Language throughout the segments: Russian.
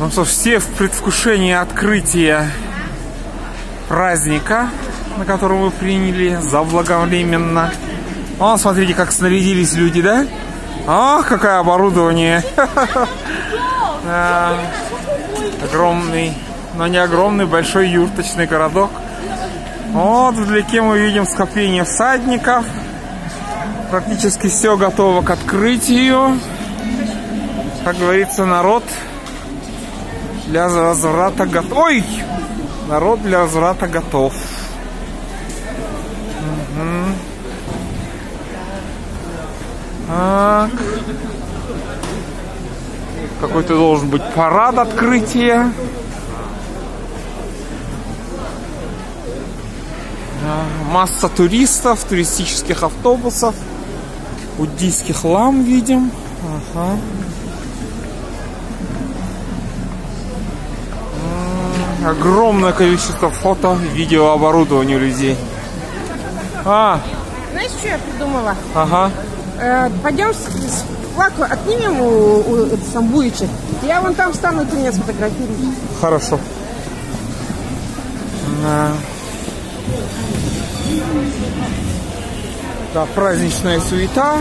Ну что ж, все в предвкушении открытия праздника, на котором мы приняли заблаговременно. О, смотрите, как снарядились люди, да? Ах, какое оборудование! Огромный, но не огромный, большой юрточный городок. Вот вдалеке мы видим скопление всадников. Практически все готово к открытию. Как говорится, народ для возврата готов. Ой! Народ для возврата готов. Угу. Так. Какой-то должен быть парад открытия. Масса туристов, туристических автобусов, буддийских лам видим. Ага. Огромное количество фото, видеооборудования у людей. Знаешь, что я придумала? Ага. Пойдем флаг отнимем у Самбуича. Я вон там встану, ты меня сфотографируешь. Хорошо. Да, праздничная суета.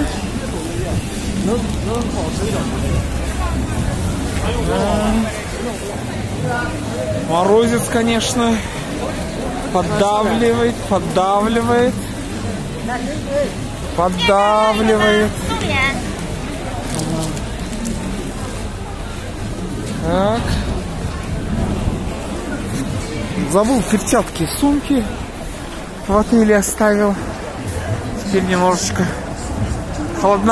Морозец, конечно, поддавливает. Так. Забыл перчатки, сумки в отеле оставил. Теперь немножечко холодно.